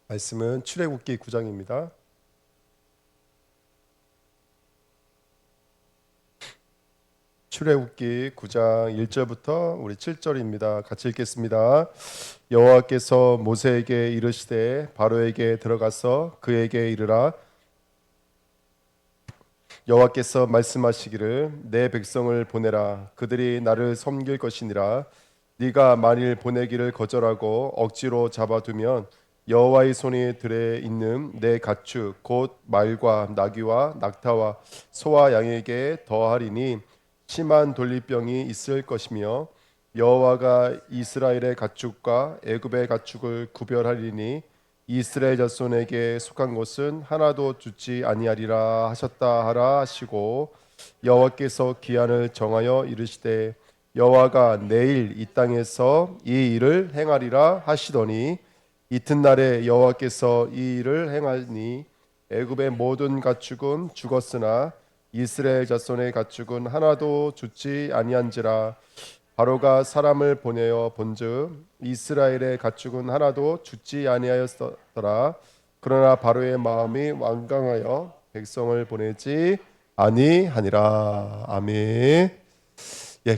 말씀은 출애굽기 9장입니다. 출애굽기 9장 1절부터 우리 7절입니다. 같이 읽겠습니다. 여호와께서 모세에게 이르시되 바로에게 들어가서 그에게 이르라. 여호와께서 말씀하시기를 내 백성을 보내라. 그들이 나를 섬길 것이니라. 네가 만일 보내기를 거절하고 억지로 잡아두면 여호와의 손이 들에 있는 내 가축 곧 말과 나귀와 낙타와 소와 양에게 더하리니 심한 돌리병이 있을 것이며 여호와가 이스라엘의 가축과 애굽의 가축을 구별하리니 이스라엘 자손에게 속한 것은 하나도 주지 아니하리라 하셨다 하라 하시고 여호와께서 기한을 정하여 이르시되 여호와가 내일 이 땅에서 이 일을 행하리라 하시더니 이튿날에 여호와께서 이 일을 행하니 애굽의 모든 가축은 죽었으나 이스라엘 자손의 가축은 하나도 죽지 아니한지라. 바로가 사람을 보내어 본즉 이스라엘의 가축은 하나도 죽지 아니하였더라. 그러나 바로의 마음이 완강하여 백성을 보내지 아니하니라. 아멘.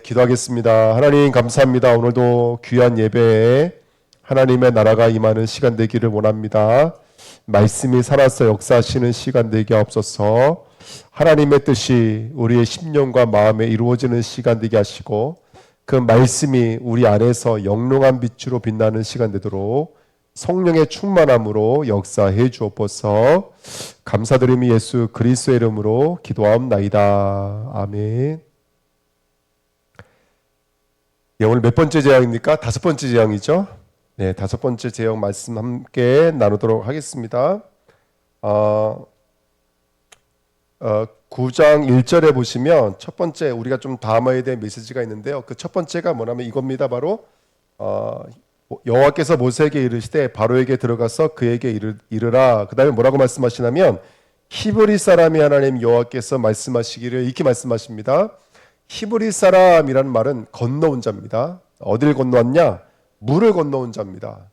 기도하겠습니다. 하나님 감사합니다. 오늘도 귀한 예배에 하나님의 나라가 임하는 시간 되기를 원합니다. 말씀이 살아서 역사하시는 시간 되게 하옵소서. 하나님의 뜻이 우리의 심령과 마음에 이루어지는 시간 되게 하시고 그 말씀이 우리 안에서 영롱한 빛으로 빛나는 시간 되도록 성령의 충만함으로 역사해 주옵소서. 감사드리며 예수 그리스도의 이름으로 기도하옵나이다. 아멘. 오늘 몇 번째 재앙입니까? 5번째 재앙이죠. 네, 5번째 재앙 말씀 함께 나누도록 하겠습니다. 9장 1절에 보시면 첫 번째 우리가 좀 담아야 될 메시지가 있는데요. 그 첫 번째가 뭐냐면 이겁니다. 바로 여호와께서 모세에게 이르시되 바로에게 들어가서 그에게 이르라. 그 다음에 뭐라고 말씀하시냐면 히브리 사람이 하나님 여호와께서 말씀하시기를 이렇게 말씀하십니다. 히브리 사람이라는 말은 건너온 자입니다. 어딜 건너왔냐? 물을 건너온 자입니다.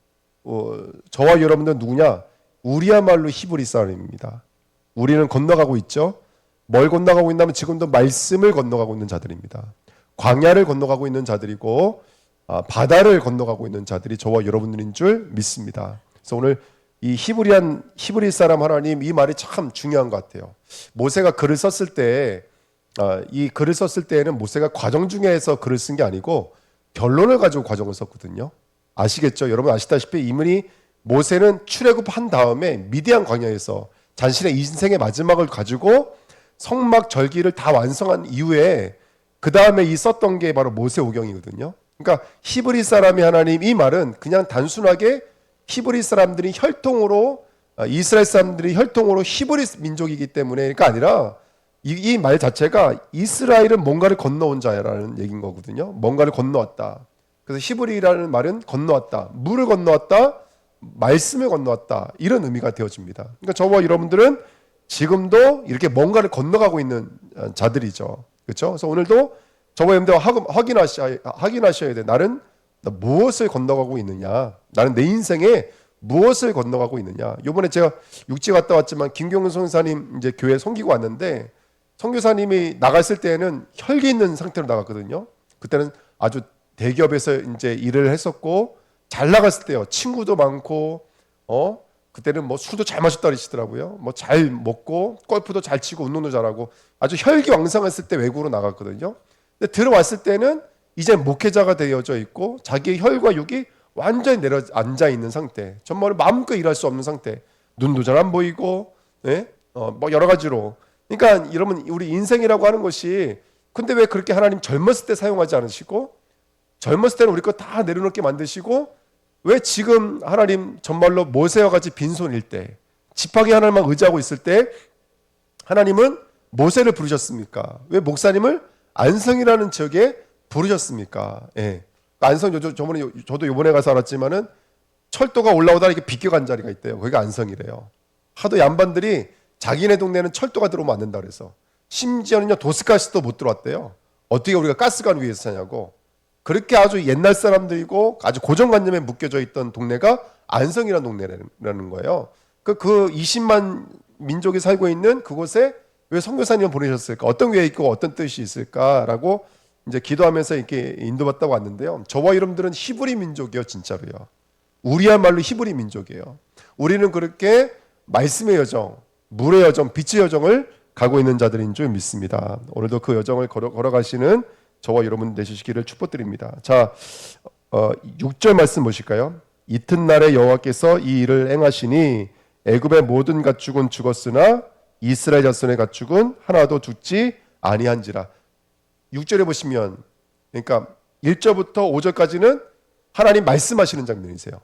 저와 여러분들은 누구냐? 우리야말로 히브리 사람입니다. 우리는 건너가고 있죠. 뭘 건너가고 있냐면 지금도 말씀을 건너가고 있는 자들입니다. 광야를 건너가고 있는 자들이고 바다를 건너가고 있는 자들이 저와 여러분들인 줄 믿습니다. 그래서 오늘 이 히브리 사람 하나님 이 말이 참 중요한 것 같아요. 모세가 글을 썼을 때 이 글을 썼을 때에는 모세가 과정 중에서 글을 쓴 게 아니고 결론을 가지고 과정을 썼거든요. 아시겠죠? 여러분 아시다시피 이분이 모세는 출애굽한 다음에 미디안 광야에서 자신의 인생의 마지막을 가지고 성막 절기를 다 완성한 이후에 그 다음에 이 썼던 게 바로 모세오경이거든요. 그러니까 히브리 사람이 하나님 이 말은 그냥 단순하게 히브리 사람들이 혈통으로 이스라엘 사람들이 혈통으로 히브리 민족이기 때문에가 아니라 이 말 자체가 이스라엘은 뭔가를 건너온 자라는 얘기인 거거든요. 뭔가를 건너왔다. 그래서 히브리라는 말은 건너왔다. 물을 건너왔다. 말씀을 건너왔다. 이런 의미가 되어집니다. 그러니까 저와 여러분들은 지금도 이렇게 뭔가를 건너가고 있는 자들이죠. 그렇죠? 그래서 오늘도 저와 여러분들 확인하셔야 돼. 나는 무엇을 건너가고 있느냐? 나는 내 인생에 무엇을 건너가고 있느냐? 이번에 제가 육지 갔다 왔지만 김경은 선교사님 이제 교회 섬기고 왔는데 선교사님이 나갔을 때는 혈기 있는 상태로 나갔거든요. 그때는 아주 대기업에서 이제 일을 했었고 잘 나갔을 때요. 친구도 많고 그때는 뭐 술도 잘 마셨다 그러시더라고요. 뭐 잘 먹고 골프도 잘 치고 운동도 잘하고 아주 혈기왕성했을 때 외국으로 나갔거든요. 근데 들어왔을 때는 이제 목회자가 되어져 있고 자기의 혈과 육이 완전히 내려앉아 있는 상태. 정말 마음껏 일할 수 없는 상태. 눈도 잘 안 보이고 뭐 여러 가지로. 그러니까 여러분 우리 인생이라고 하는 것이 근데 왜 그렇게 하나님 젊었을 때 사용하지 않으시고 젊었을 때는 우리 거 다 내려놓게 만드시고 왜 지금 하나님 정말로 모세와 같이 빈손일 때 지팡이 하나만 의지하고 있을 때 하나님은 모세를 부르셨습니까? 왜 목사님을 안성이라는 지역에 부르셨습니까? 예. 안성 저도 이번에 가서 알았지만은 철도가 올라오다 이렇게 비껴간 자리가 있대요. 거기가 안성이래요. 하도 양반들이 자기네 동네는 철도가 들어오면 안 된다 그래서 심지어는요 도스가스도 못 들어왔대요. 어떻게 우리가 가스관 위에서 사냐고. 그렇게 아주 옛날 사람들이고 아주 고정관념에 묶여져 있던 동네가 안성이라는 동네라는 거예요. 그 20만 민족이 살고 있는 그곳에 왜 선교사님을 보내셨을까? 어떤 계획이 있고 어떤 뜻이 있을까라고 이제 기도하면서 이렇게 인도받다고 왔는데요. 저와 여러분들은 히브리 민족이요, 진짜로요. 우리야말로 히브리 민족이에요. 우리는 그렇게 말씀의 여정, 물의 여정, 빛의 여정을 가고 있는 자들인 줄 믿습니다. 오늘도 그 여정을 걸어가시는 저와 여러분 되시기를 축복드립니다. 자, 6절 말씀 보실까요? 이튿날에 여호와께서 이 일을 행하시니 애굽의 모든 가축은 죽었으나 이스라엘 자손의 가축은 하나도 죽지 아니한지라. 6절에 보시면, 그러니까 1절부터 5절까지는 하나님 말씀하시는 장면이세요.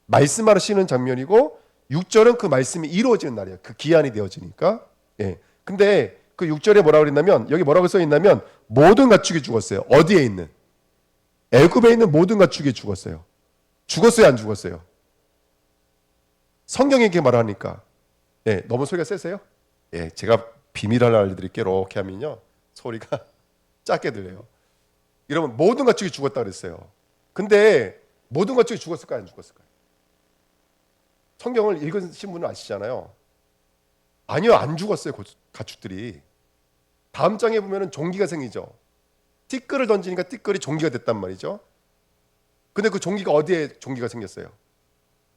말씀하시는 장면이고 6절은 그 말씀이 이루어지는 날이에요. 그 기한이 되어지니까. 예. 근데 그 6절에 뭐라고 그랬냐면, 여기 뭐라고 써 있냐면 모든 가축이 죽었어요. 어디에 있는? 애굽에 있는 모든 가축이 죽었어요. 죽었어요, 안 죽었어요? 성경이 이렇게 말하니까. 예, 너무 소리가 세세요? 예, 제가 비밀 하나 알려드릴게요. 이렇게 하면요, 소리가 작게 들려요. 이러면 모든 가축이 죽었다 그랬어요. 근데 모든 가축이 죽었을까요, 안 죽었을까요? 성경을 읽으신 분은 아시잖아요. 아니요, 안 죽었어요, 가축들이. 다음 장에 보면은 종기가 생기죠. 띠끌을 던지니까 띠끌이 종기가 됐단 말이죠. 근데 그 종기가 어디에 종기가 생겼어요?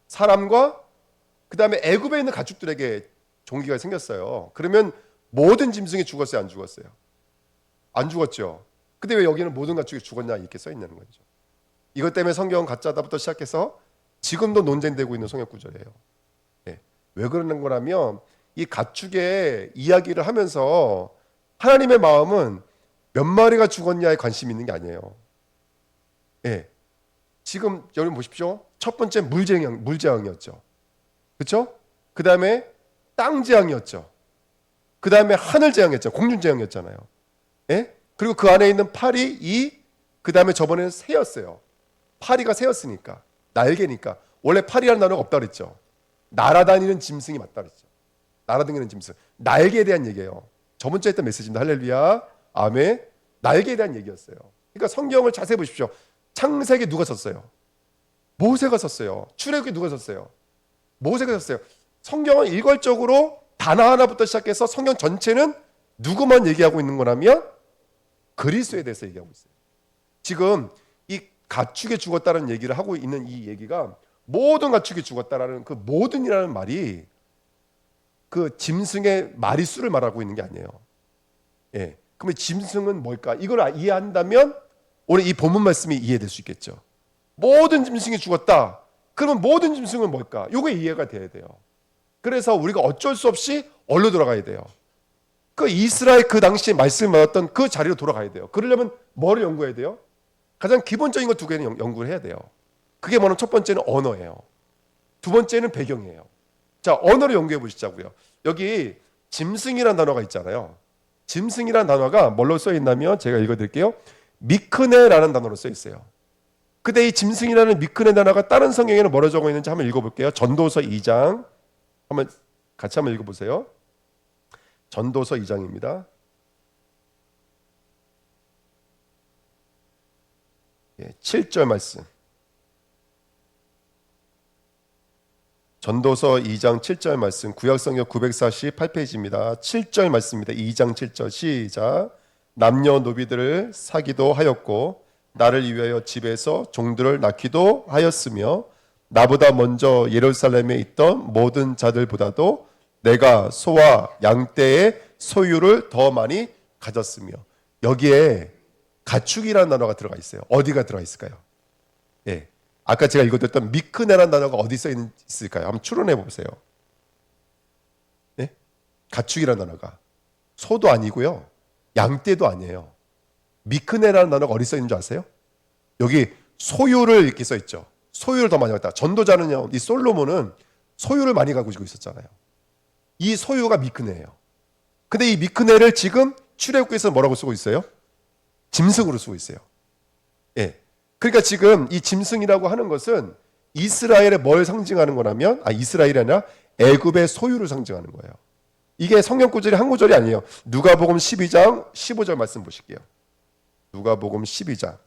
사람과 그 다음에 애굽에 있는 가축들에게 종기가 생겼어요. 그러면 모든 짐승이 죽었어요, 안 죽었어요? 안 죽었죠. 근데 왜 여기는 모든 가축이 죽었냐 이렇게 써 있는 거죠. 이것 때문에 성경은 가짜다부터 시작해서 지금도 논쟁되고 있는 성경 구절이에요. 네. 왜 그러는 거라면 이 가축의 이야기를 하면서 하나님의 마음은 몇 마리가 죽었냐에 관심이 있는 게 아니에요. 네. 지금 여러분 보십시오. 첫 번째 물재앙이었죠. 그렇죠? 그 다음에 땅재앙이었죠. 그 다음에 하늘재앙이었죠. 공중재앙이었잖아요. 예? 그리고 그 안에 있는 파리, 그 다음에 저번에는 새였어요. 파리가 새였으니까, 날개니까. 원래 파리라는 단어가 없다 그랬죠. 날아다니는 짐승이 맞다 그랬죠. 날아다니는 짐승. 날개에 대한 얘기예요. 저번 주에 했던 메시지입니다. 할렐루야, 아멘. 날개에 대한 얘기였어요. 그러니까 성경을 자세히 보십시오. 창세기 누가 썼어요? 모세가 썼어요. 출애굽기 누가 썼어요? 모세가 썼어요. 성경은 일괄적으로 단어 하나부터 시작해서 성경 전체는 누구만 얘기하고 있는 거라면 그리스도에 대해서 얘기하고 있어요. 지금 이 가축이 죽었다는 얘기를 하고 있는 이 얘기가 모든 가축이 죽었다라는 그 모든이라는 말이 그 짐승의 마리수를 말하고 있는 게 아니에요. 예. 그러면 짐승은 뭘까? 이걸 이해한다면 오늘 이 본문 말씀이 이해될 수 있겠죠. 모든 짐승이 죽었다. 그러면 모든 짐승은 뭘까? 이게 이해가 돼야 돼요. 그래서 우리가 어쩔 수 없이 얼로 돌아가야 돼요. 그 이스라엘 그 당시에 말씀을 받았던 그 자리로 돌아가야 돼요. 그러려면 뭐를 연구해야 돼요? 가장 기본적인 것 두 개는 연구를 해야 돼요. 그게 뭐냐면 첫 번째는 언어예요. 두 번째는 배경이에요. 자, 언어를 연구해 보시자고요. 여기 짐승이라는 단어가 있잖아요. 짐승이라는 단어가 뭘로 써 있냐면 제가 읽어드릴게요. 미크네라는 단어로 써 있어요. 근데 이 짐승이라는 미크네 단어가 다른 성경에는 뭐로 적어 있는지 한번 읽어볼게요. 전도서 2장 같이 한번 읽어보세요. 전도서 2장입니다. 7절 말씀. 전도서 2장 7절 말씀. 구약성경 948페이지입니다. 7절 말씀입니다. 2장 7절 시작. 남녀 노비들을 사기도 하였고 나를 위하여 집에서 종들을 낳기도 하였으며 나보다 먼저 예루살렘에 있던 모든 자들보다도 내가 소와 양떼의 소유를 더 많이 가졌으며. 여기에 가축이라는 단어가 들어가 있어요. 어디가 들어가 있을까요? 예, 아까 제가 읽어드렸던 미크네라는 단어가 어디 써 있을까요? 한번 추론해 보세요. 예? 가축이라는 단어가 소도 아니고요, 양떼도 아니에요. 미크네라는 단어가 어디 써 있는 줄 아세요? 여기 소유를 이렇게 써 있죠. 소유를 더 많이 갖다. 전도자는요, 이 솔로몬은 소유를 많이 가지고 있었잖아요. 이 소유가 미크네예요. 근데 이 미크네를 지금 출애굽기에서 뭐라고 쓰고 있어요? 짐승으로 쓰고 있어요. 예. 그러니까 지금 이 짐승이라고 하는 것은 이스라엘의 뭘 상징하는 거냐면, 이스라엘이 아니라 애굽의 소유를 상징하는 거예요. 이게 성경 구절이 한 구절이 아니에요. 누가복음 12장 15절 말씀 보실게요. 누가복음 12장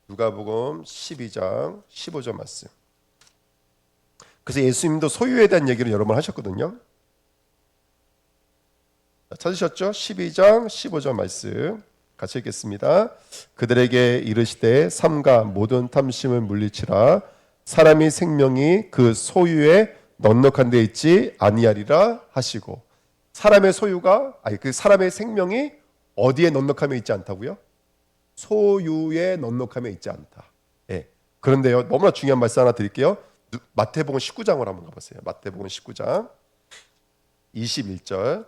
누가복음 12장 15절 말씀. 그래서 예수님도 소유에 대한 얘기를 여러 번 하셨거든요. 찾으셨죠? 12장 15절 말씀 같이 읽겠습니다. 그들에게 이르시되 삼가 모든 탐심을 물리치라. 사람이 생명이 그 소유에 넉넉한 데 있지 아니하리라 하시고. 사람의 소유가 그 사람의 생명이 어디에 넉넉함에 있지 않다고요? 소유에 넉넉함에 있지 않다. 예. 그런데요, 너무나 중요한 말씀 하나 드릴게요. 마태복음 19장으로 한번 가보세요. 마태복음 19장 21절.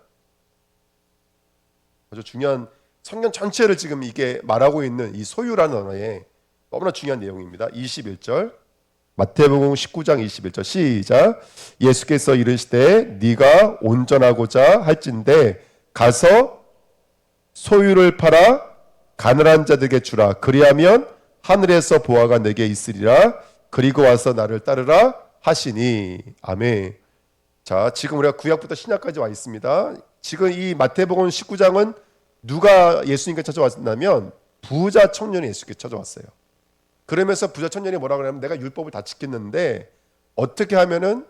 아주 중요한 성경 전체를 지금 이게 말하고 있는 이 소유라는 언어에 너무나 중요한 내용입니다. 21절. 마태복음 19장 21절 시작. 예수께서 이르시되 네가 온전하고자 할진대 가서 소유를 팔아 가난한 자들에게 주라. 그리하면 하늘에서 보화가 내게 있으리라. 그리고 와서 나를 따르라 하시니. 아멘. 자, 지금 우리가 구약부터 신약까지 와 있습니다. 지금 이 마태복음 19장은 누가 예수님께 찾아왔냐면 부자 청년이 예수께 찾아왔어요. 그러면서 부자 청년이 뭐라고 하냐면 내가 율법을 다 지켰는데 어떻게 하면은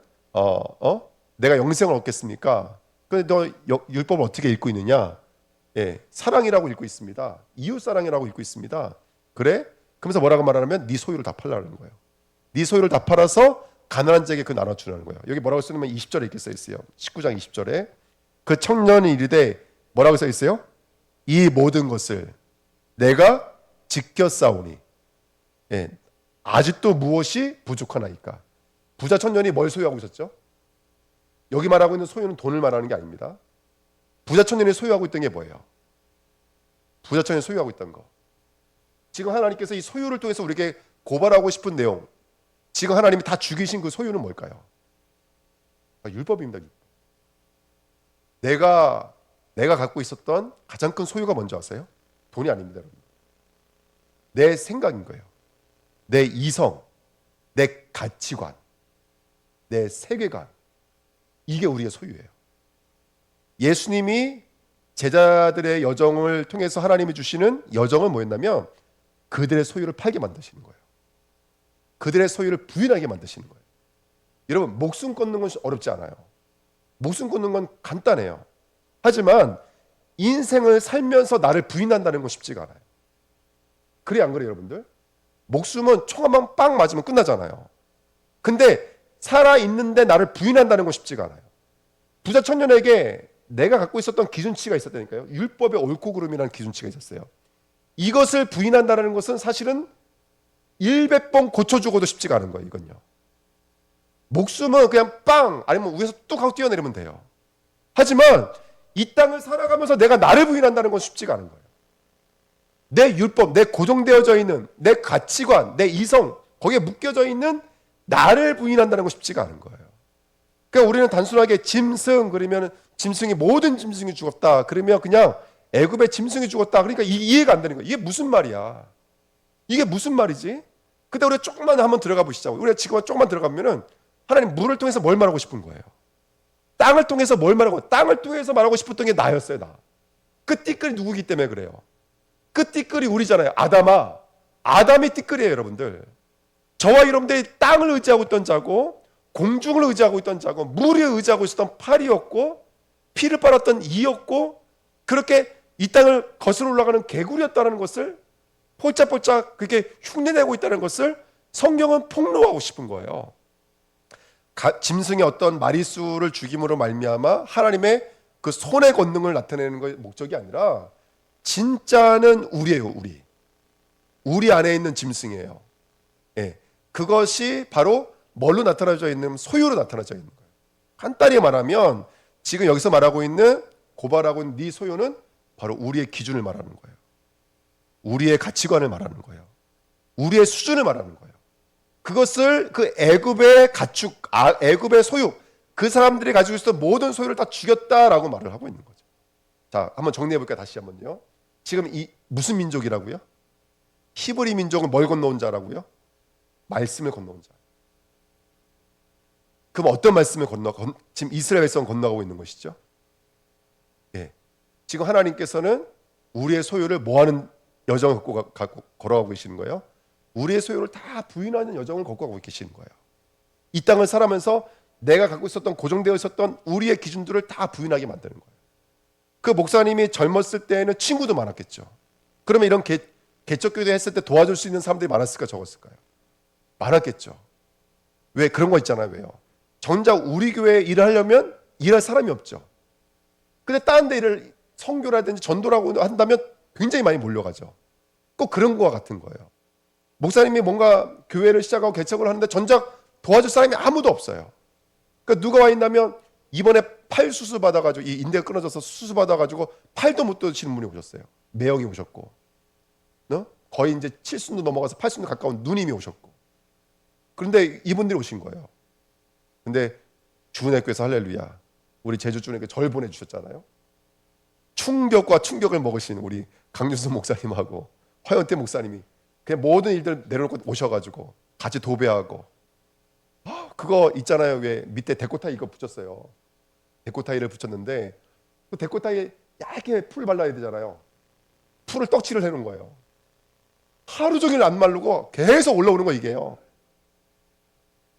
내가 영생을 얻겠습니까? 근데 너 율법을 어떻게 읽고 있느냐? 예, 사랑이라고 읽고 있습니다. 이웃 사랑이라고 읽고 있습니다. 그래? 그러면서 뭐라고 말하냐면 네 소유를 다 팔라는 거예요. 네 소유를 다 팔아서 가난한 자에게 그 나눠주라는 거예요. 여기 뭐라고 쓰냐면 20절에 이렇게 써 있어요. 19장 20절에 그 청년이 이르되 뭐라고 써 있어요? 이 모든 것을 내가 지켰사오니. 예, 아직도 무엇이 부족하나이까? 부자 청년이 뭘 소유하고 있었죠? 여기 말하고 있는 소유는 돈을 말하는 게 아닙니다. 부자 청년이 소유하고 있던 게 뭐예요? 부자 청년이 소유하고 있던 거. 지금 하나님께서 이 소유를 통해서 우리에게 고발하고 싶은 내용, 지금 하나님이 다 죽이신 그 소유는 뭘까요? 율법입니다. 율법. 내가 갖고 있었던 가장 큰 소유가 뭔지 아세요? 돈이 아닙니다, 여러분. 내 생각인 거예요. 내 이성, 내 가치관, 내 세계관. 이게 우리의 소유예요. 예수님이 제자들의 여정을 통해서 하나님이 주시는 여정은 뭐였냐면 그들의 소유를 팔게 만드시는 거예요. 그들의 소유를 부인하게 만드시는 거예요. 여러분, 목숨 끊는 건 어렵지 않아요. 목숨 끊는 건 간단해요. 하지만 인생을 살면서 나를 부인한다는 건 쉽지가 않아요. 그래 안 그래요, 여러분들? 목숨은 총 한 방 빵 맞으면 끝나잖아요. 근데 살아있는데 나를 부인한다는 건 쉽지가 않아요. 부자 청년에게 내가 갖고 있었던 기준치가 있었다니까요. 율법의 옳고 그름이라는 기준치가 있었어요. 이것을 부인한다는 것은 사실은 100번 고쳐 죽어도 쉽지가 않은 거예요. 이건요. 목숨은 그냥 빵 아니면 위에서 뚝 하고 뛰어내리면 돼요. 하지만 이 땅을 살아가면서 내가 나를 부인한다는 건 쉽지가 않은 거예요. 내 율법, 내 고정되어져 있는 내 가치관, 내 이성, 거기에 묶여져 있는 나를 부인한다는 건 쉽지가 않은 거예요. 그러니까 우리는 단순하게 짐승 그러면 짐승이 모든 짐승이 죽었다. 그러면 그냥 애굽의 짐승이 죽었다. 그러니까 이해가 안 되는 거예요. 이게 무슨 말이야? 이게 무슨 말이지? 근데 우리가 조금만 한번 들어가 보시죠. 우리가 지금 조금만 들어가면은 하나님 물을 통해서 뭘 말하고 싶은 거예요? 땅을 통해서 뭘 말하고 땅을 통해서 말하고 싶었던 게 나였어요. 나. 그 띠끌이 누구기 때문에 그래요? 그 띠끌이 우리잖아요. 아담이 띠끌이에요, 여러분들. 저와 여러분들이 땅을 의지하고 있던 자고 공중을 의지하고 있던 자고 물에 의지하고 있었던 팔이었고 피를 빨았던 이였고 그렇게 이 땅을 거슬러 올라가는 개구리였다는 것을 폴짝폴짝 그렇게 흉내내고 있다는 것을 성경은 폭로하고 싶은 거예요. 짐승의 어떤 마리수를 죽임으로 말미암아 하나님의 그 손의 권능을 나타내는 것이 목적이 아니라 진짜는 우리예요. 우리 안에 있는 짐승이에요. 예, 그것이 바로 뭘로 나타나져 있는 소유로 나타나져 있는 거예요. 간단히 말하면 지금 여기서 말하고 있는 고발하고 있는 네 소유는 바로 우리의 기준을 말하는 거예요. 우리의 가치관을 말하는 거예요. 우리의 수준을 말하는 거예요. 그것을 그 애굽의 가축, 애굽의 소유, 그 사람들이 가지고 있었던 모든 소유를 다 죽였다라고 말을 하고 있는 거죠. 자, 한번 정리해 볼까요? 다시 한번요. 지금 이 무슨 민족이라고요? 히브리 민족은 뭘 건너온 자라고요? 말씀을 건너온 자. 그럼 어떤 말씀을 지금 이스라엘 백성은 건너가고 있는 것이죠? 예. 지금 하나님께서는 우리의 소유를 뭐 하는 여정을 걸어가고 계시는 거예요? 우리의 소유를 다 부인하는 여정을 걷고 계시는 거예요. 이 땅을 살아면서 내가 갖고 있었던 고정되어 있었던 우리의 기준들을 다 부인하게 만드는 거예요. 그 목사님이 젊었을 때에는 친구도 많았겠죠. 그러면 이런 개척교회 했을 때 도와줄 수 있는 사람들이 많았을까 적었을까요? 많았겠죠. 왜 그런 거 있잖아요. 왜요? 정작 우리 교회에 일을 하려면 일할 사람이 없죠. 근데 다른 데 일을 선교라든지 전도라고 한다면 굉장히 많이 몰려가죠. 꼭 그런 거와 같은 거예요. 목사님이 뭔가 교회를 시작하고 개척을 하는데 정작 도와줄 사람이 아무도 없어요. 그러니까 누가 와 있냐면 이번에 팔 수술 받아가지고 이 인대가 끊어져서 수술 받아가지고 팔도 못 드시는 분이 오셨어요. 매형이 오셨고, 거의 이제 7순도 넘어가서 8순도 가까운 누님이 오셨고. 그런데 이분들이 오신 거예요. 근데 주은혜교회에서 할렐루야, 우리 제주 주은혜교회 절 보내주셨잖아요. 충격과 충격을 먹으신 우리 강윤수 목사님하고 허영태 목사님이 그냥 모든 일들 내려놓고 오셔가지고 같이 도배하고, 그거 있잖아요. 왜 밑에 데코타이 이거 붙였어요. 데코타이를 붙였는데 그 데코타이에 얇게 풀 발라야 되잖아요. 풀을 떡칠을 해놓은 거예요. 하루 종일 안 마르고 계속 올라오는 거 이게요.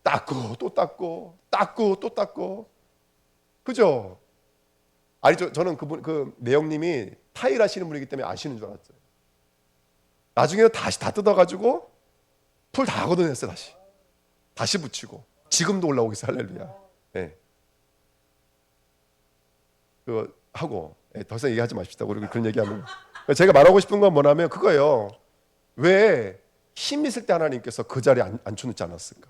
닦고 또 닦고 닦고 또 닦고. 그죠? 아니 저는 그분 그 매형님이 타일 하시는 분이기 때문에 아시는 줄 알았어요. 나중에는 다시 다 뜯어가지고 풀 다 걷어냈어요. 다시 붙이고 지금도 올라오고 있어요. 할렐루야. 네. 그거 하고 더 이상 얘기하지 마십시다. 우리 그런 얘기하면 제가 말하고 싶은 건 뭐냐면 그거예요. 왜 힘 있을 때 하나님께서 그 자리에 앉혀놓지 않았을까?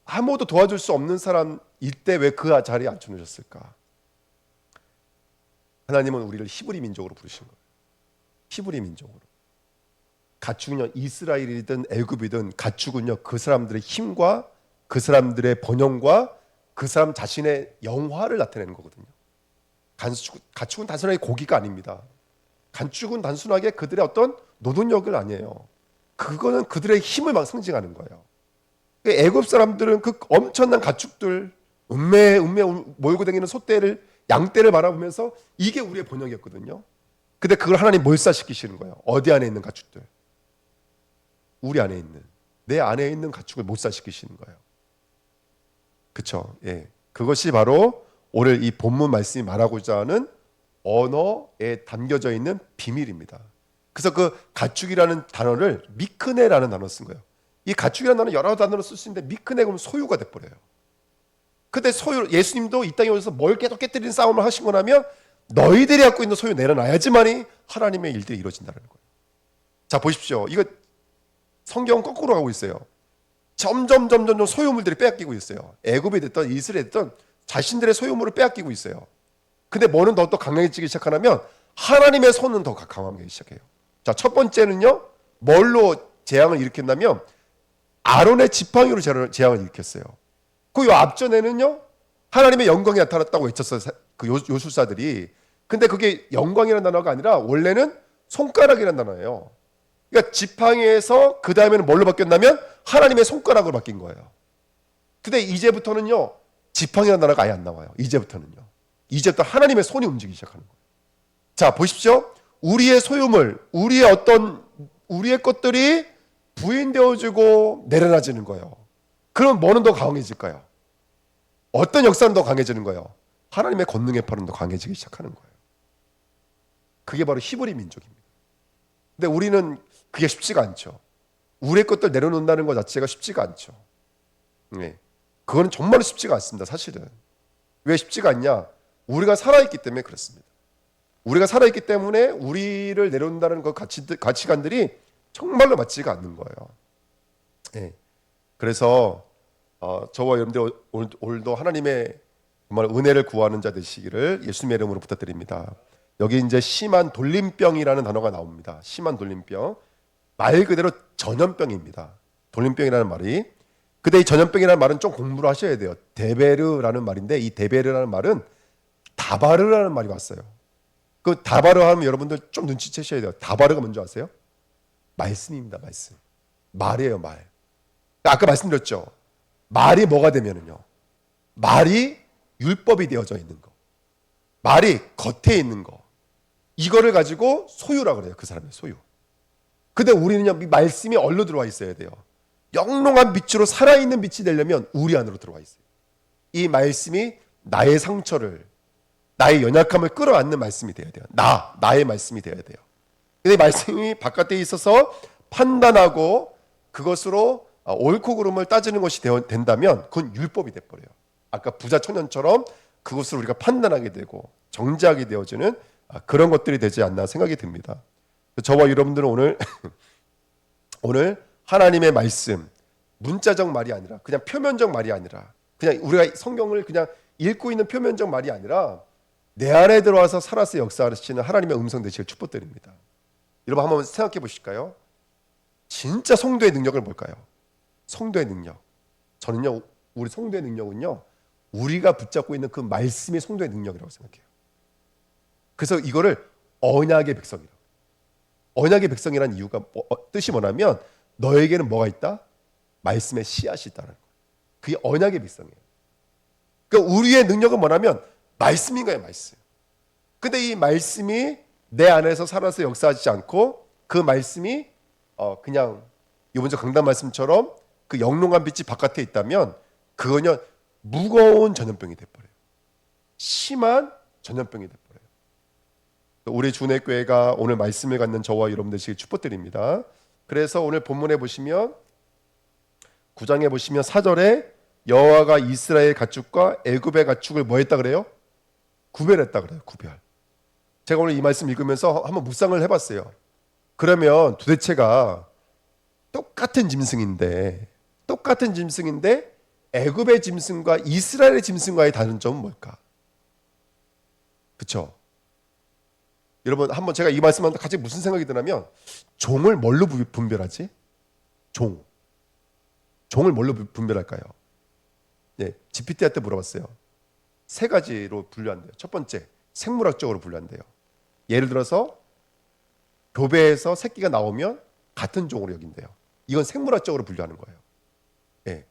아무도 도와줄 수 없는 사람일 때 왜 그 자리에 앉혀놓으셨을까? 하나님은 우리를 히브리 민족으로 부르신 거예요. 히브리 민족으로. 가축은요 이스라엘이든 애굽이든 가축은요 그 사람들의 힘과 그 사람들의 번영과 그 사람 자신의 영화를 나타내는 거거든요. 가축은 단순하게 고기가 아닙니다. 가축은 단순하게 그들의 어떤 노동력을 아니에요. 그거는 그들의 힘을 막 상징하는 거예요. 애굽 사람들은 그 엄청난 가축들, 음매 몰고 다니는 소떼를 양떼를 바라보면서 이게 우리의 번영이었거든요. 근데 그걸 하나님 몰살시키시는 거예요. 어디 안에 있는 가축들? 우리 안에 있는, 내 안에 있는 가축을 몰살시키시는 거예요. 그렇죠? 예, 그것이 바로 오늘 이 본문 말씀이 말하고자 하는 언어에 담겨져 있는 비밀입니다. 그래서 그 가축이라는 단어를 미크네라는 단어를 쓴 거예요. 이 가축이라는 단어는 여러 단어로 쓸 수 있는데 미크네 그러면 소유가 돼버려요. 근데 소유, 예수님도 이 땅에 오셔서 뭘 계속 깨뜨리는 싸움을 하신 거라면 너희들이 갖고 있는 소유 내려놔야지만이 하나님의 일들이 이루어진다는 거예요. 자 보십시오. 이거 성경은 거꾸로 가고 있어요. 점점 소유물들이 빼앗기고 있어요. 애굽이 됐든 이스라엘이 됐든 자신들의 소유물을 빼앗기고 있어요. 근데 뭐는 더 강해지기 시작하냐면 하나님의 손은 더 강하게 시작해요. 자, 첫 번째는요. 뭘로 재앙을 일으켰냐면 아론의 지팡이로 재앙을 일으켰어요. 그 앞전에는요. 하나님의 영광이 나타났다고 외쳤어요. 그 요술사들이. 근데 그게 영광이라는 단어가 아니라 원래는 손가락이라는 단어예요. 그러니까 지팡이에서 그 다음에는 뭘로 바뀌었냐면 하나님의 손가락으로 바뀐 거예요. 근데 이제부터는요. 지팡이라는 단어가 아예 안 나와요. 이제부터 하나님의 손이 움직이기 시작하는 거예요. 자 보십시오. 우리의 소유물, 우리의 것들이 부인되어지고 내려놔지는 거예요. 그럼 뭐는 더 강해질까요? 어떤 역사는 더 강해지는 거예요? 하나님의 권능의 팔은 더 강해지기 시작하는 거예요. 그게 바로 히브리 민족입니다. 근데 우리는 그게 쉽지가 않죠. 우리의 것들 내려놓는다는 것 자체가 쉽지가 않죠. 네. 그거는 정말 쉽지가 않습니다. 사실은. 왜 쉽지가 않냐? 우리가 살아있기 때문에 그렇습니다. 우리가 살아있기 때문에 우리를 내려놓는다는 그 가치관들이 정말로 맞지가 않는 거예요. 네. 그래서 저와 여러분들 오늘도 하나님의 정말 은혜를 구하는 자 되시기를 예수님의 이름으로 부탁드립니다. 여기 이제 심한 돌림병이라는 단어가 나옵니다. 심한 돌림병. 말 그대로 전염병입니다. 돌림병이라는 말이. 근데 이 전염병이라는 말은 좀 공부를 하셔야 돼요. 데베르라는 말인데 이 데베르라는 말은 다바르라는 말이 왔어요. 그 다바르 하면 여러분들 좀 눈치채셔야 돼요. 다바르가 뭔지 아세요? 말씀입니다. 말씀. 말이에요. 말. 아까 말씀드렸죠. 말이 뭐가 되면은요. 말이 율법이 되어져 있는 거. 말이 겉에 있는 거. 이거를 가지고 소유라 그래요. 그 사람의 소유. 근데 우리는요, 이 말씀이 얼로 들어와 있어야 돼요. 영롱한 빛으로 살아있는 빛이 되려면 우리 안으로 들어와 있어요. 이 말씀이 나의 상처를, 나의 연약함을 끌어안는 말씀이 돼야 돼요. 나의 말씀이 돼야 돼요. 근데 이 말씀이 바깥에 있어서 판단하고 그것으로 옳고 그름을 따지는 것이 된다면 그건 율법이 돼버려요. 아까 부자 청년처럼 그것을 우리가 판단하게 되고 정죄하게 되어지는 그런 것들이 되지 않나 생각이 듭니다. 저와 여러분들은 오늘 하나님의 말씀, 문자적 말이 아니라 그냥 표면적 말이 아니라 그냥 우리가 성경을 그냥 읽고 있는 표면적 말이 아니라 내 안에 들어와서 살아서 역사하시는 하나님의 음성 되시길 축복드립니다. 여러분 한번 생각해 보실까요? 진짜 성도의 능력은 뭘까요? 성도의 능력. 저는요, 우리 성도의 능력은요, 우리가 붙잡고 있는 그 말씀이 성도의 능력이라고 생각해요. 그래서 이거를 언약의 백성이라고. 언약의 백성이라는 이유가 뜻이 뭐냐면 너에게는 뭐가 있다? 말씀의 씨앗이 있다는 거예요. 그게 언약의 백성이에요. 그러니까 우리의 능력은 뭐냐면 말씀인 거예요, 말씀. 근데 이 말씀이 내 안에서 살아서 역사하지 않고 그 말씀이 그냥 이번 주 강단 말씀처럼 그 영롱한 빛이 바깥에 있다면 그거는 무거운 전염병이 돼버려요. 심한 전염병이 돼버려요. 우리 주내교회가 오늘 말씀을 갖는 저와 여러분 되시길 축복드립니다. 그래서 오늘 본문에 보시면 9장에 보시면 4절에 여호와가 이스라엘 가축과 애굽의 가축을 뭐 했다 그래요? 구별했다 그래요. 구별. 제가 오늘 이 말씀 읽으면서 한번 묵상을 해봤어요. 그러면 도대체가 똑같은 짐승인데 애굽의 짐승과 이스라엘의 짐승과의 다른 점은 뭘까? 그렇죠? 여러분 한번 제가 이 말씀하면서 같이 무슨 생각이 드냐면 종을 뭘로 분별하지? 종을 뭘로 분별할까요? 예, GPT한테 물어봤어요. 세 가지로 분류한대요. 첫 번째, 생물학적으로 분류한대요. 예를 들어서 교배에서 새끼가 나오면 같은 종으로 여긴대요. 이건 생물학적으로 분류하는 거예요. 예,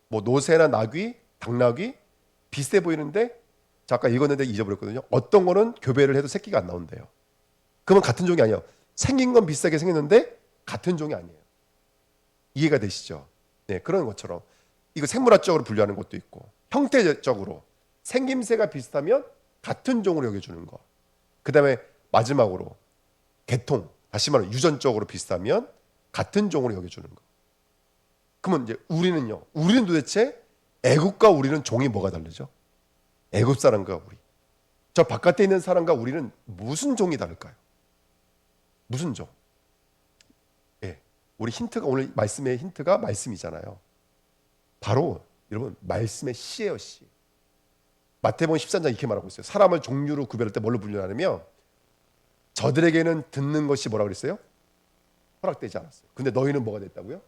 뭐 노새나 나귀, 당나귀 비슷해 보이는데 아까 읽었는데 잊어버렸거든요. 어떤 거는 교배를 해도 새끼가 안 나온대요. 그러면 같은 종이 아니에요. 생긴 건 비슷하게 생겼는데 같은 종이 아니에요. 이해가 되시죠? 네, 그런 것처럼 이거 생물학적으로 분류하는 것도 있고 형태적으로 생김새가 비슷하면 같은 종으로 여겨주는 거. 그 다음에 마지막으로 계통, 다시 말하면 유전적으로 비슷하면 같은 종으로 여겨주는 거. 그러면 이제 우리는 도대체 애굽과 우리는 종이 뭐가 다르죠? 애굽 사람과 우리, 저 바깥에 있는 사람과 우리는 무슨 종이 다를까요? 무슨 종? 예, 우리 힌트가 오늘 말씀의 힌트가 말씀이잖아요. 바로 여러분 말씀의 씨예요, 씨. 마태복음 13장 이렇게 말하고 있어요. 사람을 종류로 구별할 때 뭘로 분류하냐면 저들에게는 듣는 것이 뭐라고 그랬어요? 허락되지 않았어요. 근데 너희는 뭐가 됐다고요?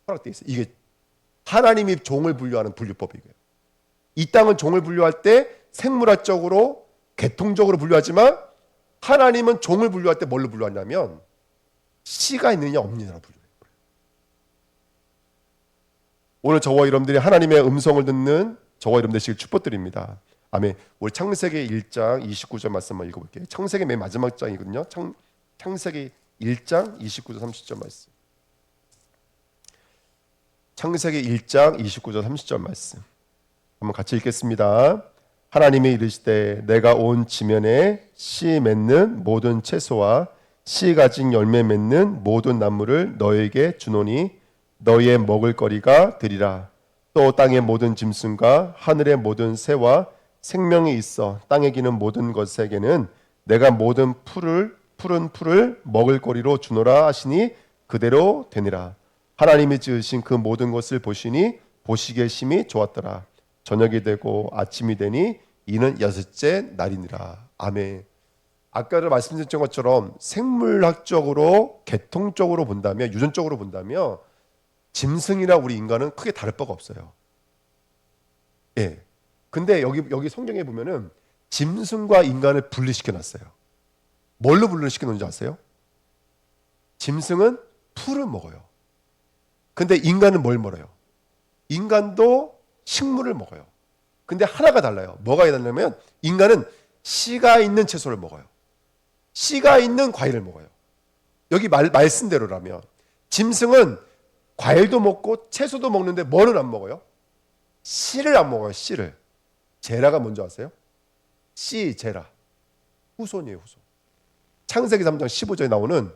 허락되어 있어요. 이게 하나님이 종을 분류하는 분류법이고요. 이 땅은 종을 분류할 때 생물학적으로 계통적으로 분류하지만 하나님은 종을 분류할 때 뭘로 분류하냐면 씨가 있느냐 없느냐로 분류해요. 오늘 저와 여러분들이 하나님의 음성을 듣는 저와 여러분 되시길 축복드립니다. 아멘. 우리 창세기 1장 29절 말씀 한번 읽어볼게요. 창세기 맨 마지막 장이거든요. 창세기 1장 29절 30절 말씀. 창세기 1장 29절 30절 말씀 한번 같이 읽겠습니다. 하나님이 이르시되 내가 온 지면에 씨 맺는 모든 채소와 씨 가진 열매 맺는 모든 나무를 너에게 주노니 너의 먹을 거리가 되리라. 또 땅의 모든 짐승과 하늘의 모든 새와 생명이 있어 땅에 기는 모든 것에게는 내가 모든 푸른 풀을 먹을 거리로 주노라 하시니 그대로 되니라. 하나님이 지으신 그 모든 것을 보시니 보시기에 심히 좋았더라. 저녁이 되고 아침이 되니 이는 여섯째 날이니라. 아멘. 아까 말씀드린 것처럼 생물학적으로 계통적으로 본다면 유전적으로 본다면 짐승이나 우리 인간은 크게 다를 바가 없어요. 예. 근데 여기 성경에 보면은 짐승과 인간을 분리시켜 놨어요. 뭘로 분리시켜 놓는지 아세요? 짐승은 풀을 먹어요. 근데 인간은 뭘 먹어요? 인간도 식물을 먹어요. 근데 하나가 달라요. 뭐가 달라면 인간은 씨가 있는 채소를 먹어요. 씨가 있는 과일을 먹어요. 여기 말씀대로라면 짐승은 과일도 먹고 채소도 먹는데 뭐를 안 먹어요? 씨를 안 먹어요. 씨를. 제라가 뭔지 아세요? 씨, 제라. 후손이에요. 후손. 창세기 3장 15절에 나오는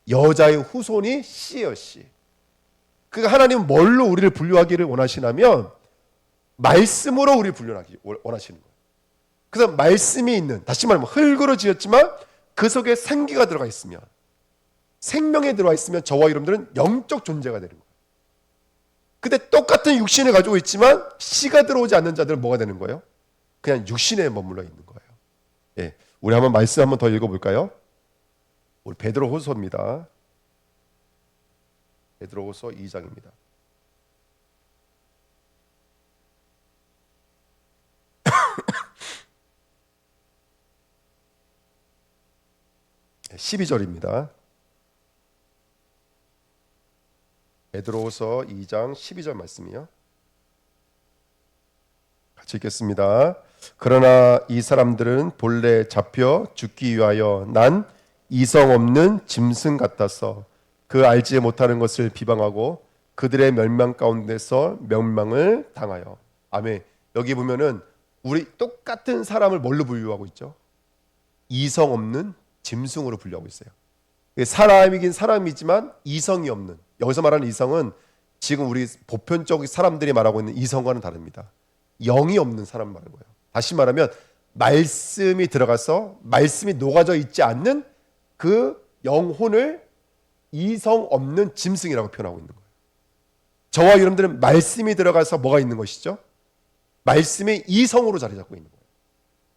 여자의 후손이 씨예요. 씨. 그러니까 하나님은 뭘로 우리를 분류하기를 원하시냐면 말씀으로 우리를 분류하기 원하시는 거예요. 그래서 말씀이 있는, 다시 말하면 흙으로 지었지만 그 속에 생기가 들어가 있으면, 생명에 들어가 있으면 저와 여러분들은 영적 존재가 되는 거예요. 근데 똑같은 육신을 가지고 있지만 씨가 들어오지 않는 자들은 뭐가 되는 거예요? 그냥 육신에 머물러 있는 거예요. 예, 우리 한번 말씀 한번 더 읽어볼까요? 우리 베드로후서입니다. 베드로후서 2장입니다. 12절입니다. 베드로후서 2장 12절 말씀이요. 같이 읽겠습니다. 그러나 이 사람들은 본래 잡혀 죽기 위하여 난 이성 없는 짐승 같아서 그 알지 못하는 것을 비방하고 그들의 멸망 가운데서 멸망을 당하여. 아멘. 여기 보면은 우리 똑같은 사람을 뭘로 분류하고 있죠? 이성 없는 짐승으로 분류하고 있어요. 사람이긴 사람이지만 이성이 없는, 여기서 말하는 이성은 지금 우리 보편적 사람들이 말하고 있는 이성과는 다릅니다. 영이 없는 사람 말하는 거예요. 다시 말하면 말씀이 들어가서 말씀이 녹아져 있지 않는 그 영혼을 이성 없는 짐승이라고 표현하고 있는 거예요. 저와 여러분들은 말씀이 들어가서 뭐가 있는 것이죠? 말씀이 이성으로 자리 잡고 있는 거예요.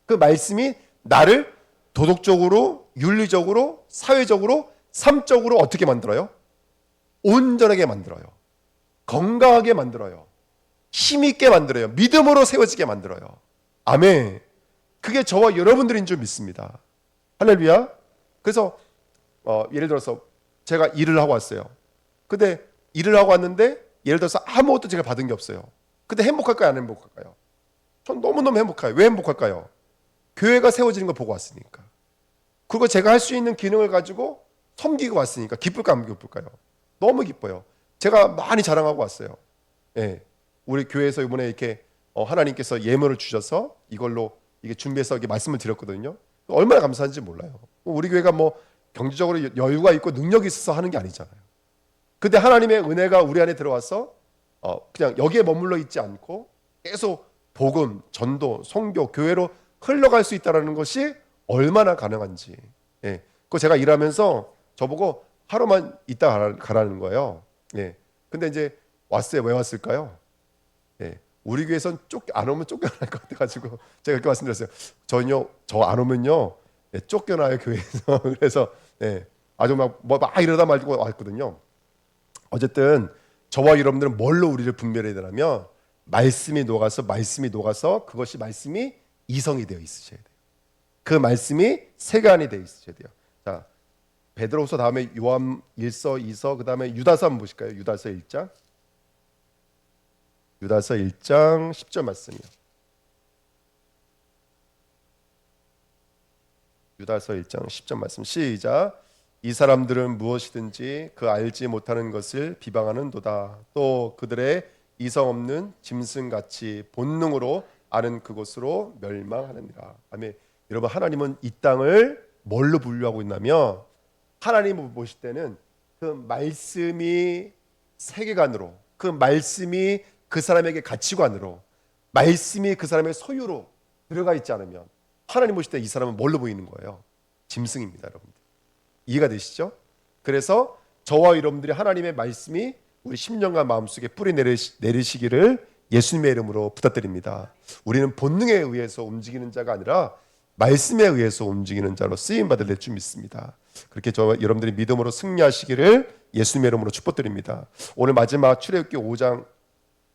그 말씀이 나를 도덕적으로, 윤리적으로, 사회적으로, 삶적으로 어떻게 만들어요? 온전하게 만들어요. 건강하게 만들어요. 힘있게 만들어요. 믿음으로 세워지게 만들어요. 아멘. 그게 저와 여러분들인 줄 믿습니다. 할렐루야. 그래서 예를 들어서 제가 일을 하고 왔어요. 근데 일을 하고 왔는데 예를 들어서 아무것도 제가 받은 게 없어요. 근데 행복할까요? 안 행복할까요? 전 너무너무 행복해요. 왜 행복할까요? 교회가 세워지는 걸 보고 왔으니까. 그리고 제가 할 수 있는 기능을 가지고 섬기고 왔으니까 기쁠까요? 안 기쁠까요? 너무 기뻐요. 제가 많이 자랑하고 왔어요. 예. 우리 교회에서 이번에 이렇게 하나님께서 예물을 주셔서 이걸로 이게 준비해서 이렇게 말씀을 드렸거든요. 얼마나 감사한지 몰라요. 우리 교회가 뭐 경제적으로 여유가 있고 능력이 있어서 하는 게 아니잖아요. 근데 하나님의 은혜가 우리 안에 들어와서 그냥 여기에 머물러 있지 않고 계속 복음, 전도, 선교, 교회로 흘러갈 수 있다는 것이 얼마나 가능한지. 예. 그거 제가 일하면서 저보고 하루만 있다 가라는 거예요. 예. 근데 이제 왔어요. 왜 왔을까요? 예. 우리 교회에선 안 오면 쫓겨날 것 같아가지고 제가 그렇게 말씀드렸어요. 저는요, 저 안 오면요, 예, 쫓겨나요 교회에서. 그래서 예, 아주 막 이러다 말고 왔거든요. 어쨌든 저와 여러분들은 뭘로 우리를 분별해야 되냐면 말씀이 녹아서 그것이 말씀이 이성이 되어 있으셔야 돼요. 그 말씀이 세간이 되어 있으셔야 돼요. 자, 베드로후서 다음에 요한 1서, 2서, 그 다음에 유다서 한번 보실까요? 유다서 1장. 유다서 1장 10절 말씀이요. 유다서 1장 10절 말씀 시작. 이 사람들은 무엇이든지 그 알지 못하는 것을 비방하는도다. 또 그들의 이성 없는 짐승같이 본능으로 아는 그것으로 멸망하느니라. 아멘. 여러분, 하나님은 이 땅을 뭘로 분류하고 있냐면 하나님을 보실 때는 그 말씀이 세계관으로, 그 말씀이 그 사람에게 가치관으로, 말씀이 그 사람의 소유로 들어가 있지 않으면 하나님 보실 때 이 사람은 뭘로 보이는 거예요? 짐승입니다, 여러분들. 이해가 되시죠? 그래서 저와 여러분들이 하나님의 말씀이 우리 심령과 마음속에 뿌리 내리시기를 예수님의 이름으로 부탁드립니다. 우리는 본능에 의해서 움직이는 자가 아니라 말씀에 의해서 움직이는 자로 쓰임받을 줄 믿습니다. 그렇게 저와 여러분들이 믿음으로 승리하시기를 예수님의 이름으로 축복드립니다. 오늘 마지막 출애굽기 5장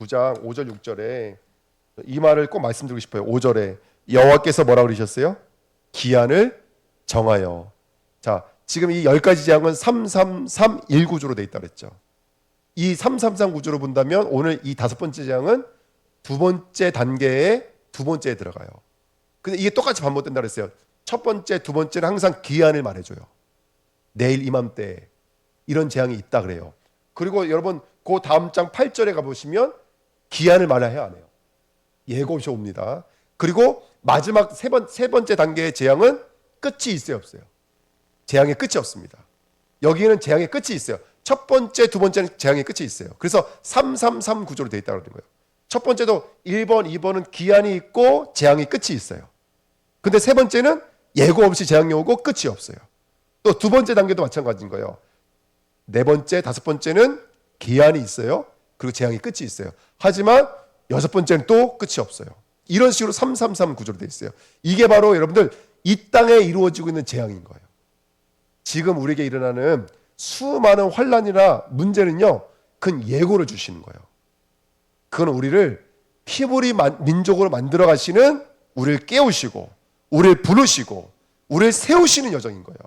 9장 5절 6절에 이 말을 꼭 말씀드리고 싶어요. 5절에 여호와께서 뭐라고 그러셨어요? 기한을 정하여. 자, 지금 이 10가지 재앙은 333 구조로 돼 있다 그랬죠. 이 333 구조로 본다면 오늘 이 5번째 재앙은 두 번째 단계의 두 번째에 들어가요. 근데 이게 똑같이 반복된다 그랬어요. 첫 번째, 두 번째는 항상 기한을 말해줘요. 내일 이맘때 이런 재앙이 있다 그래요. 그리고 여러분 그 다음 장 8절에 가보시면 기한을 말해야 안 해요. 예고시 옵니다. 그리고 마지막 세 번째 단계의 재앙은 끝이 있어요, 없어요? 재앙의 끝이 없습니다. 여기는 재앙의 끝이 있어요. 첫 번째, 두 번째는 재앙의 끝이 있어요. 그래서 333 구조로 되어 있다는 거예요. 첫 번째도 1번, 2번은 기한이 있고 재앙의 끝이 있어요. 근데 세 번째는 예고 없이 재앙이 오고 끝이 없어요. 또 두 번째 단계도 마찬가지인 거예요. 네 번째, 다섯 번째는 기한이 있어요. 그리고 재앙의 끝이 있어요. 하지만 여섯 번째는 또 끝이 없어요. 이런 식으로 333 구조로 되어 있어요. 이게 바로 여러분들 이 땅에 이루어지고 있는 재앙인 거예요. 지금 우리에게 일어나는 수많은 환란이나 문제는요, 큰 예고를 주시는 거예요. 그건 우리를 히브리 민족으로 만들어 가시는, 우리를 깨우시고 우리를 부르시고 우리를 세우시는 여정인 거예요.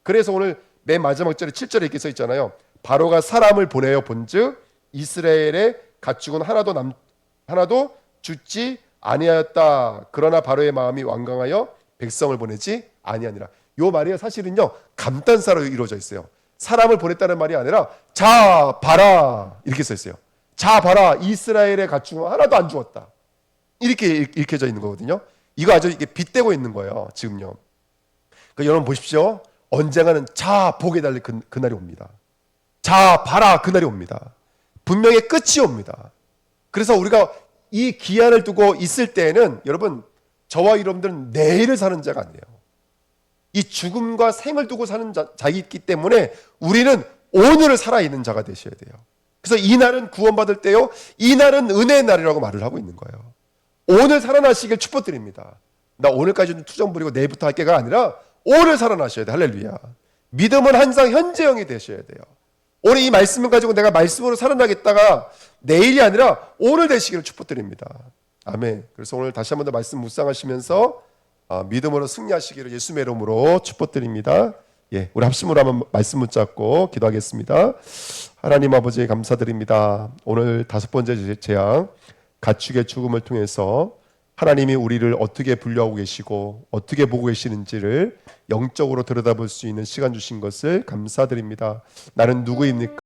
그래서 오늘 맨 마지막 절에 7절에 이렇게 써 있잖아요. 바로가 사람을 보내어 본즉 이스라엘의 가축은 하나도 죽지 아니하였다. 그러나 바로의 마음이 완강하여 백성을 보내지 아니하니라. 요 말이 사실은요, 감탄사로 이루어져 있어요. 사람을 보냈다는 말이 아니라 자 봐라 이렇게 써 있어요. 자 봐라, 이스라엘의 가축은 하나도 안 죽었다. 이렇게 읽혀져 있는 거거든요. 이거 아주 이게 빗대고 있는 거예요, 지금요. 그러니까 여러분 보십시오. 언젠가는 자 보게 달릴 그날이 옵니다. 자 봐라, 그날이 옵니다. 분명히 끝이 옵니다. 그래서 우리가 이 기한을 두고 있을 때에는 여러분, 저와 여러분들은 내일을 사는 자가 아니에요. 이 죽음과 생을 두고 사는 자이기 때문에 우리는 오늘을 살아있는 자가 되셔야 돼요. 그래서 이 날은 구원받을 때요, 이 날은 은혜의 날이라고 말을 하고 있는 거예요. 오늘 살아나시길 축복드립니다. 나 오늘까지는 투정 부리고 내일부터 할 게가 아니라 오늘 살아나셔야 돼요. 할렐루야. 믿음은 항상 현재형이 되셔야 돼요. 오늘 이 말씀을 가지고 내가 말씀으로 살아나겠다가 내일이 아니라 오늘 되시기를 축복드립니다. 아멘. 그래서 오늘 다시 한번 더 말씀 묵상하시면서 믿음으로 승리하시기를 예수의 이름으로 축복드립니다. 예, 우리 합심으로 한번 말씀 붙잡고 기도하겠습니다. 하나님 아버지 감사드립니다. 오늘 다섯 번째 재앙, 가축의 죽음을 통해서 하나님이 우리를 어떻게 분류하고 계시고 어떻게 보고 계시는지를 영적으로 들여다볼 수 있는 시간 주신 것을 감사드립니다. 나는 누구입니까?